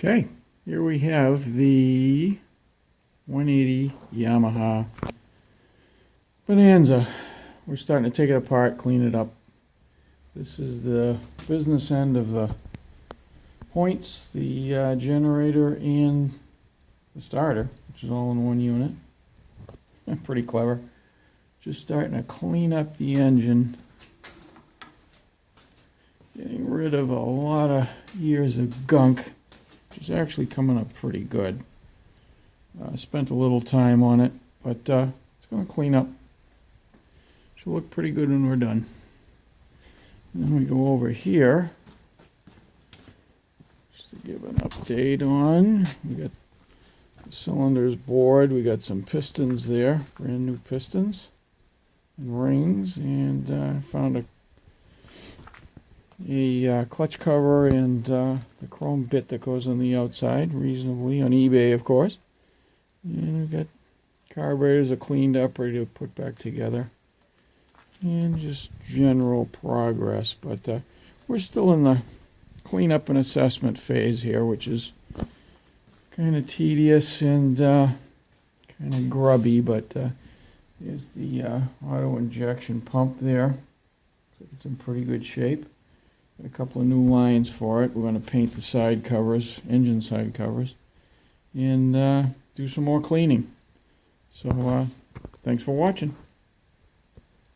Okay, here we have the 180 Yamaha Bonanza. We're starting to take it apart, clean it up. This is the business end of the points, the generator, and the starter, which is all in one unit. Pretty clever. Just starting to clean up the engine. Getting rid of a lot of years of gunk, which is actually coming up pretty good. Spent a little time on it, but it's going to clean up. Should look pretty good when we're done. And then we go over here, just to give an update on. We got the cylinders bored. We got some pistons there, brand new pistons and rings, and found a clutch cover and the chrome bit that goes on the outside, reasonably on eBay, of course. And we got carburetors are cleaned up, ready to put back together, and just general progress. But we're still in the cleanup and assessment phase here, which is kind of tedious and kind of grubby. But there's the auto injection pump there. It's in pretty good shape. Got a couple of new lines for it. We're going to paint the side covers, engine side covers, and do some more cleaning. So thanks for watching.